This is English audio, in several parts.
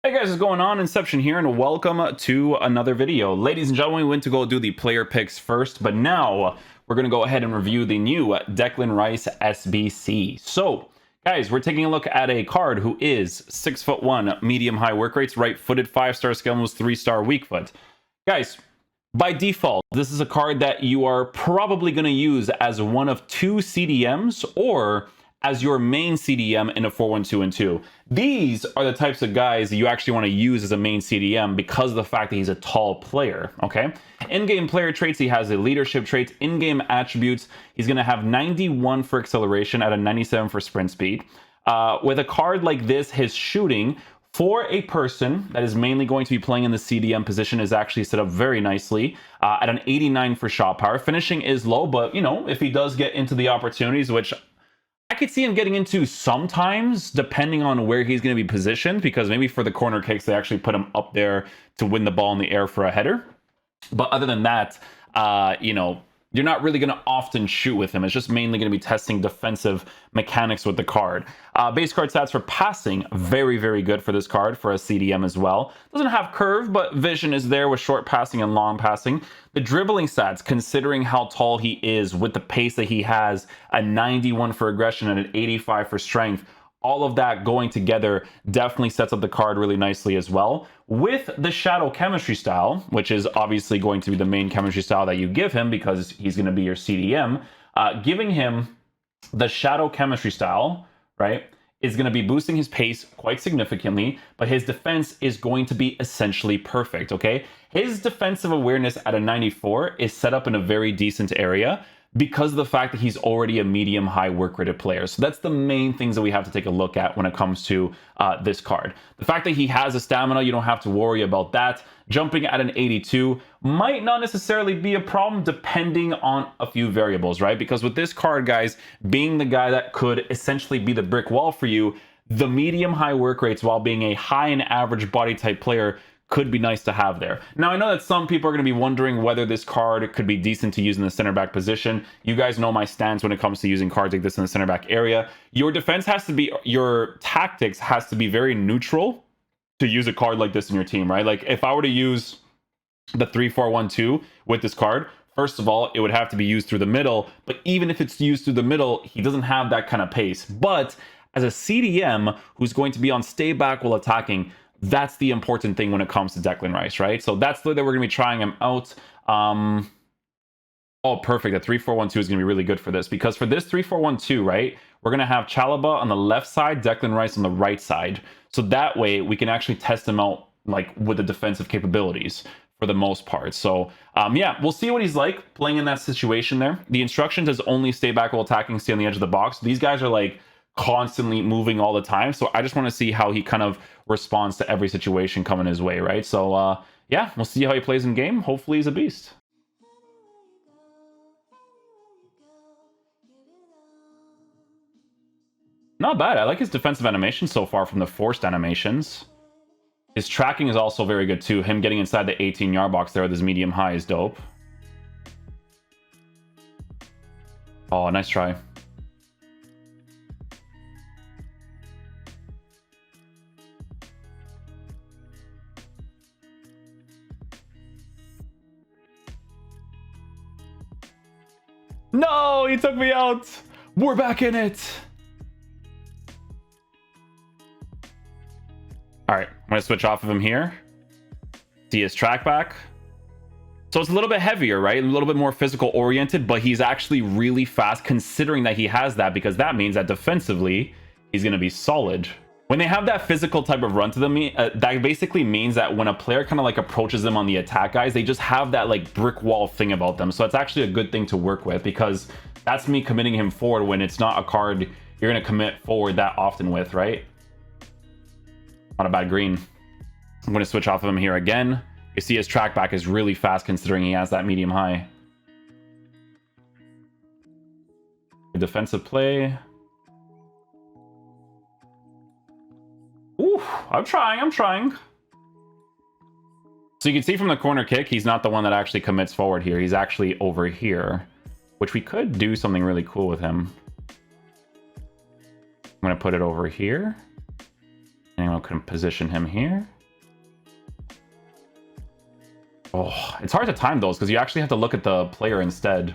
Hey guys, what's going on? Inception here, and welcome to another video. Ladies and gentlemen, we went to go do the player picks first, but now we're going to go ahead and review the new Declan Rice SBC. So, guys, we're taking a look at a card who is 6'1", medium-high work rates, right-footed, 5-star skill moves, 3-star weak foot. Guys, by default, this is a card that you are probably going to use as one of two CDMs or as your main CDM in a 4-1-2 and 2. These are the types of guys that you actually want to use as a main CDM because of the fact that he's a tall player, okay? In-game player traits, he has the leadership traits. In-game attributes, he's going to have 91 for acceleration at a 97 for sprint speed. With a card like this, his shooting for a person that is mainly going to be playing in the CDM position is actually set up very nicely at an 89 for shot power. Finishing is low, but, you know, if he does get into the opportunities, which I could see him getting into sometimes, depending on where he's going to be positioned, because maybe for the corner kicks, they actually put him up there to win the ball in the air for a header. But other than that, you know, you're not really going to often shoot with him. It's just mainly going to be testing defensive mechanics with the card. Base card stats for passing, very, very good for this card for a CDM as well. Doesn't have curve, but vision is there with short passing and long passing. The dribbling stats, considering how tall he is with the pace that he has, a 91 for aggression and an 85 for strength, all of that going together definitely sets up the card really nicely as well. With the shadow chemistry style, which is obviously going to be the main chemistry style that you give him because he's going to be your CDM, giving him the shadow chemistry style, right, is going to be boosting his pace quite significantly, but his defense is going to be essentially perfect, okay? His defensive awareness at a 94 is set up in a very decent area because of the fact that he's already a medium-high work-rated player. So that's the main things that we have to take a look at when it comes to this card. The fact that he has a stamina, you don't have to worry about that. Jumping at an 82 might not necessarily be a problem depending on a few variables, right? Because with this card, guys, being the guy that could essentially be the brick wall for you, the medium-high work rates while being a high and average body type player could be nice to have there. Now, I know that some people are going to be wondering whether this card could be decent to use in the center back position. You guys know my stance when it comes to using cards like this in the center back area. Your defense has to be, your tactics has to be very neutral to use a card like this in your team, right? Like if I were to use the 3-4-1-2 with this card, first of all, it would have to be used through the middle, but even if it's used through the middle, he doesn't have that kind of pace. But as a CDM who's going to be on stay back while attacking, that's the important thing when it comes to Declan Rice, right? So that's the way that we're going to be trying him out. Oh, perfect. The 3-4-1-2 is going to be really good for this, because for this 3-4-1-2, right, we're going to have Chalaba on the left side, Declan Rice on the right side. So that way we can actually test him out like with the defensive capabilities for the most part. So yeah, we'll see what he's like playing in that situation there. The instructions is only stay back while attacking, stay on the edge of the box. These guys are like constantly moving all the time, so I just want to see how he kind of responds to every situation coming his way, right? So yeah, we'll see how he plays in game. Hopefully he's a beast. Not bad. I like his defensive animation so far from the forced animations. His tracking is also very good too. Him getting inside the 18-yard box there with his medium high is dope. Oh, nice try. No, he took me out. We're back in it. All right, I'm gonna switch off of him here. See his track back. So it's a little bit heavier, right? A little bit more physical oriented, but he's actually really fast considering that he has that, because that means that defensively, he's gonna be solid. When they have that physical type of run to them, that basically means that when a player kind of like approaches them on the attack, guys, they just have that like brick wall thing about them. So it's actually a good thing to work with, because that's me committing him forward when it's not a card you're going to commit forward that often with, right? Not a bad green. I'm going to switch off of him here again. You see his track back is really fast considering he has that medium high. Defensive play. Ooh, I'm trying. So you can see from the corner kick, he's not the one that actually commits forward here. He's actually over here, which we could do something really cool with him. I'm going to put it over here. Anyone can position him here. Oh, it's hard to time those because you actually have to look at the player instead.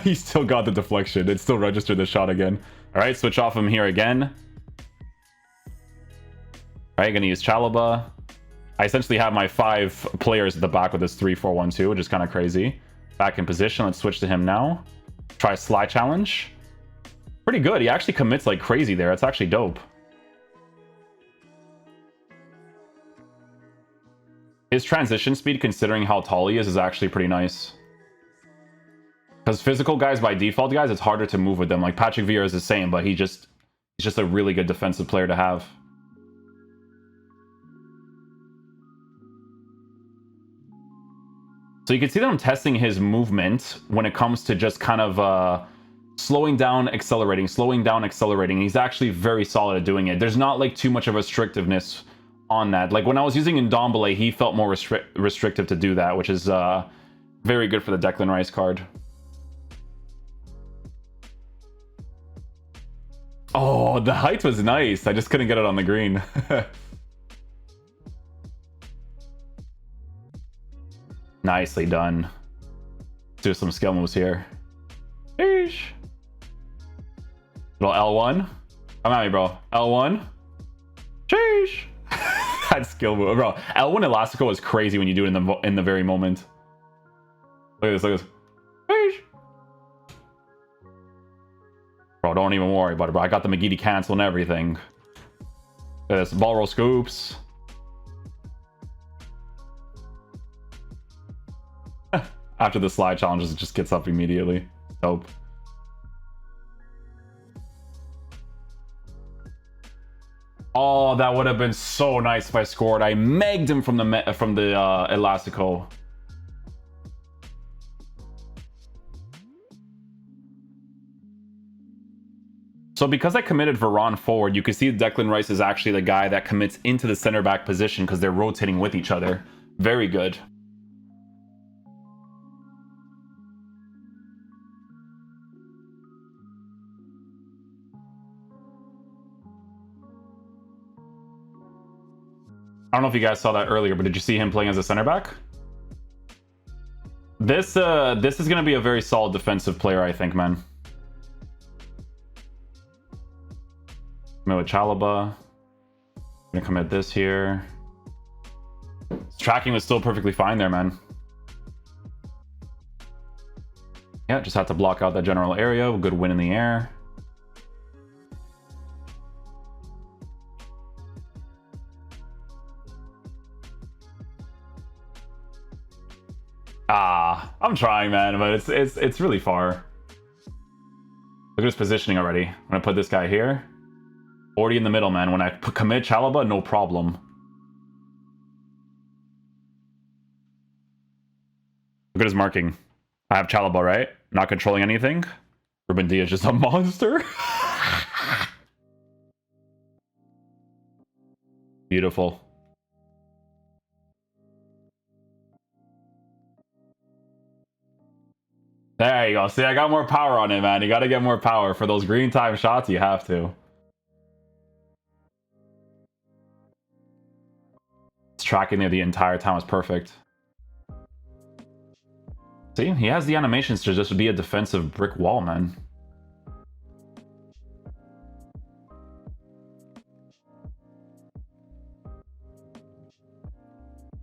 He still got the deflection. It still registered the shot again. All right, switch off him here again. All right, gonna use Chalaba. I essentially have my 5 players at the back with this 3-4-1-2, which is kind of crazy. Back in position. Let's switch to him now. Try slide challenge. Pretty good. He actually commits like crazy there. It's actually dope. His transition speed, considering how tall he is actually pretty nice. Because physical guys by default, guys, it's harder to move with them. Like Patrick Vieira is the same, but he's just a really good defensive player to have. So you can see that I'm testing his movement when it comes to just kind of slowing down, accelerating, slowing down, accelerating. He's actually very solid at doing it. There's not like too much of restrictiveness on that. Like when I was using Ndombele, he felt more restrictive to do that, which is very good for the Declan Rice card. Oh, the height was nice. I just couldn't get it on the green. Nicely done. Let's do some skill moves here. Sheesh. Little L1. Come at me, bro. L1. Sheesh. That skill move, bro. L1 Elastico is crazy when you do it in the very moment. Look at this. Look at this. Sheesh. Bro, don't even worry about it, bro. I got the McGeady cancel and everything. Look at this. Ball roll scoops. After the slide challenges, it just gets up immediately. Dope. Oh, that would have been so nice if I scored. I megged him from the Elastico. So because I committed Varane forward, you can see Declan Rice is actually the guy that commits into the center back position because they're rotating with each other. Very good. I don't know if you guys saw that earlier, but did you see him playing as a center back? This is going to be a very solid defensive player, I think, man. With Chalaba. I'm going to commit this here. His tracking was still perfectly fine there, man. Yeah, just had to block out that general area. A good win in the air. I'm trying, man, but it's really far. Look at his positioning already. I'm gonna put this guy here. Already in the middle, man. When I commit Chalaba, no problem. Look at his marking. I have Chalaba, right? Not controlling anything. Ruben Diaz just a monster. Beautiful. There you go. See, I got more power on it, man. You got to get more power. For those green time shots, you have to. It's tracking there the entire time. Is perfect. See, he has the animations to just be a defensive brick wall, man.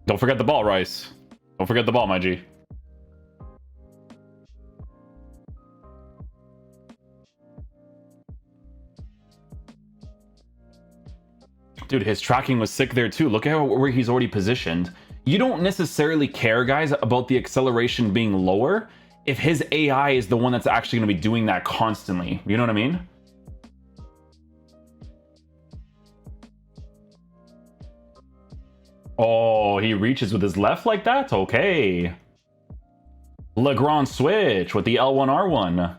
Don't forget the ball, Rice. Don't forget the ball, my G. Dude, his tracking was sick there too. Look at where he's already positioned. You don't necessarily care, guys, about the acceleration being lower if his AI is the one that's actually going to be doing that constantly. You know what I mean? Oh, he reaches with his left like that? Okay. Legrand switch with the L1R1.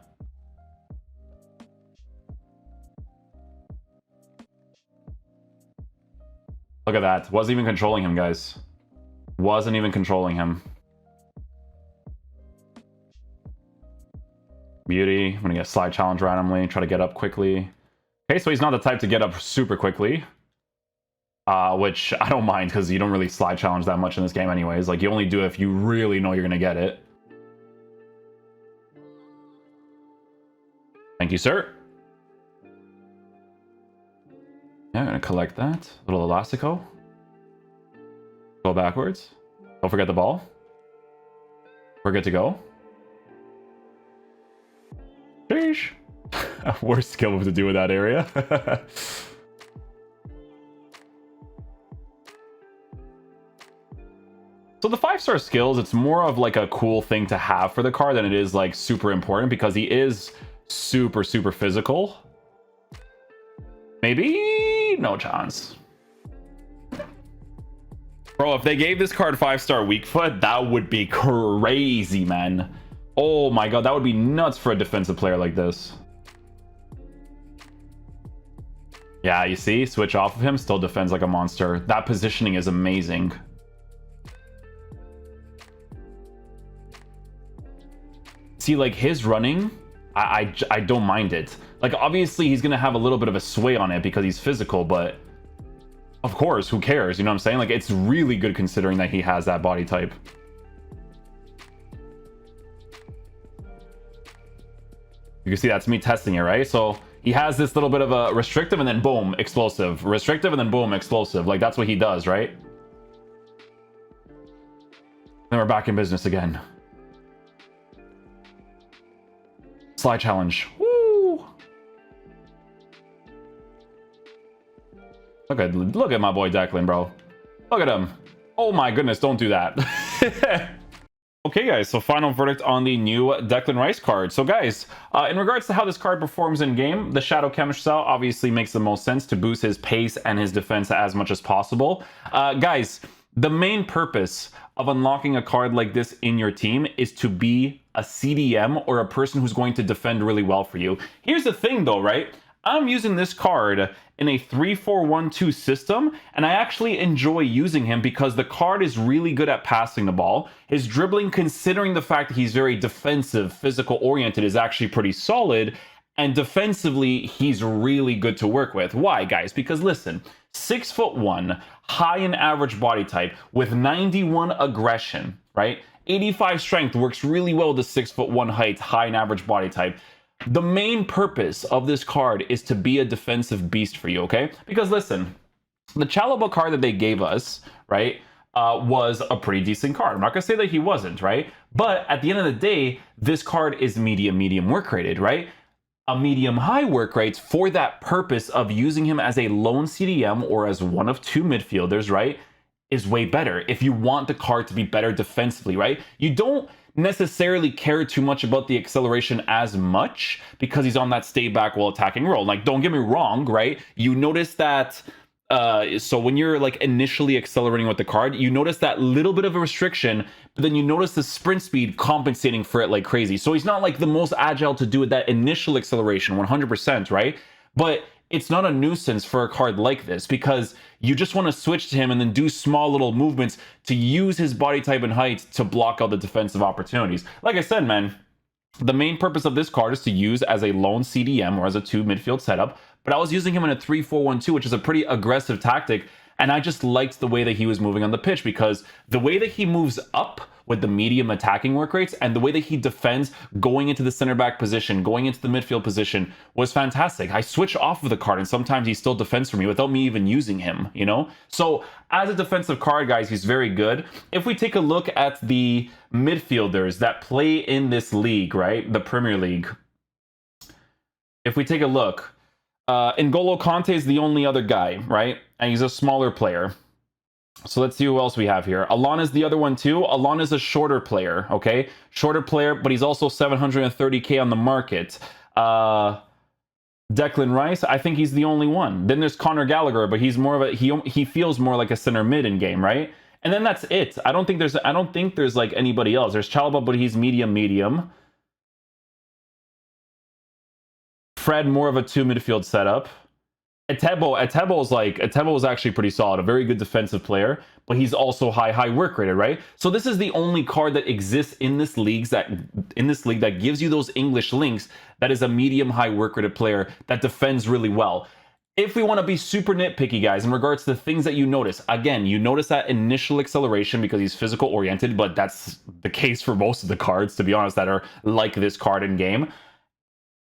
Look at that. Wasn't even controlling him, guys. Wasn't even controlling him. Beauty. I'm gonna get slide challenge randomly, try to get up quickly. Okay, so he's not the type to get up super quickly. Which I don't mind, because you don't really slide challenge that much in this game anyways. Like, you only do it if you really know you're gonna get it. Thank you, sir. Yeah, I'm gonna collect that. Little elastico. Go backwards. Don't forget the ball. We're good to go. Sheesh. Worst skill move to do with that area. So the 5-star skills, it's more of like a cool thing to have for the card than it is like super important, because he is super physical. Maybe no chance. Bro, if they gave this card 5-star weak foot, that would be crazy, man. Oh my god, that would be nuts for a defensive player like this. Yeah, you see, switch off of him, still defends like a monster. That positioning is amazing. See, like, his running, I don't mind it. Like, obviously he's gonna have a little bit of a sway on it because he's physical, but of course, who cares? You know what I'm saying? Like, it's really good considering that he has that body type. You can see that's me testing it, right? So he has this little bit of a restrictive and then boom, explosive. Restrictive and then boom, explosive. Like, that's what he does, right? Then we're back in business again. Slide challenge. Woo! Look at my boy Declan, bro. Look at him. Oh my goodness, don't do that. Okay, guys, so final verdict on the new Declan Rice card. So, guys, in regards to how this card performs in-game, the Shadow Chemistry style obviously makes the most sense to boost his pace and his defense as much as possible. Guys, the main purpose of unlocking a card like this in your team is to be a CDM or a person who's going to defend really well for you. Here's the thing, though, right? I'm using this card in a 3-4-1-2 system, and I actually enjoy using him because the card is really good at passing the ball. His dribbling, considering the fact that he's very defensive, physical oriented, is actually pretty solid, and defensively, he's really good to work with. Why, guys? Because listen, 6'1", high in average body type with 91 aggression, right? 85 strength works really well with the 6'1" height, high in average body type. The main purpose of this card is to be a defensive beast for you, okay? Because listen, the Chalobah card that they gave us, right, was a pretty decent card. I'm not gonna say that he wasn't, right? But at the end of the day, this card is medium work rated, right? A medium high work rate for that purpose of using him as a lone CDM or as one of two midfielders, right, is way better. If you want the card to be better defensively, right? You don't necessarily care too much about the acceleration as much because he's on that stay back while attacking role. Like, don't get me wrong, right? You notice that so when you're like initially accelerating with the card, you notice that little bit of a restriction, but then you notice the sprint speed compensating for it like crazy. So he's not like the most agile to do it that initial acceleration 100%, right? But it's not a nuisance for a card like this because you just want to switch to him and then do small little movements to use his body type and height to block out the defensive opportunities. Like I said, man, the main purpose of this card is to use as a lone CDM or as a 2 midfield setup, but I was using him in a 3-4-1-2, which is a pretty aggressive tactic, and I just liked the way that he was moving on the pitch because the way that he moves up with the medium attacking work rates and the way that he defends going into the center back position, going into the midfield position was fantastic. I switch off of the card and sometimes he still defends for me without me even using him, you know? So as a defensive card, guys, he's very good. If we take a look at the midfielders that play in this league, right? The Premier League. If we take a look, N'Golo Kante is the only other guy, right? And he's a smaller player. So let's see who else we have here. Alon is the other one too. Alon is a shorter player, okay? Shorter player, but he's also 730k on the market. Declan Rice, I think he's the only one. Then there's Conor Gallagher, but he's more of a he feels more like a center mid in game, right? And then that's it. I don't think there's like anybody else. There's Chalobah, but he's medium. Fred, more of a 2 midfield setup. Etebo is actually pretty solid, a very good defensive player, but he's also high work rated, right? So this is the only card that exists in this league that gives you those English links, that is a medium high work rated player that defends really well. If we want to be super nitpicky, guys, in regards to the things that you notice, again, you notice that initial acceleration because he's physical oriented, but that's the case for most of the cards, to be honest, that are like this card in game.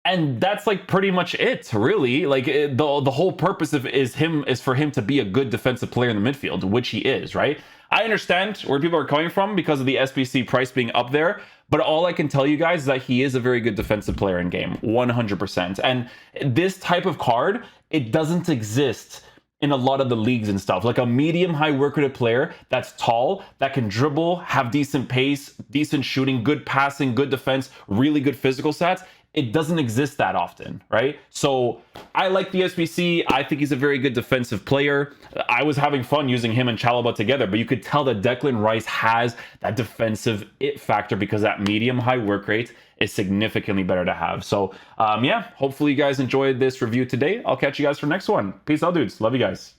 And that's like pretty much it, really. Like the whole purpose of is for him to be a good defensive player in the midfield, which he is, right? I understand where people are coming from because of the SBC price being up there, but all I can tell you guys is that he is a very good defensive player in game, 100%. And this type of card, it doesn't exist in a lot of the leagues and stuff. Like a medium high work rate player that's tall, that can dribble, have decent pace, decent shooting, good passing, good defense, really good physical stats. It doesn't exist that often, right? So I like the SBC. I think he's a very good defensive player. I was having fun using him and Chalobah together, but you could tell that Declan Rice has that defensive it factor because that medium high work rate is significantly better to have. So yeah, hopefully you guys enjoyed this review today. I'll catch you guys for next one. Peace out, dudes. Love you guys.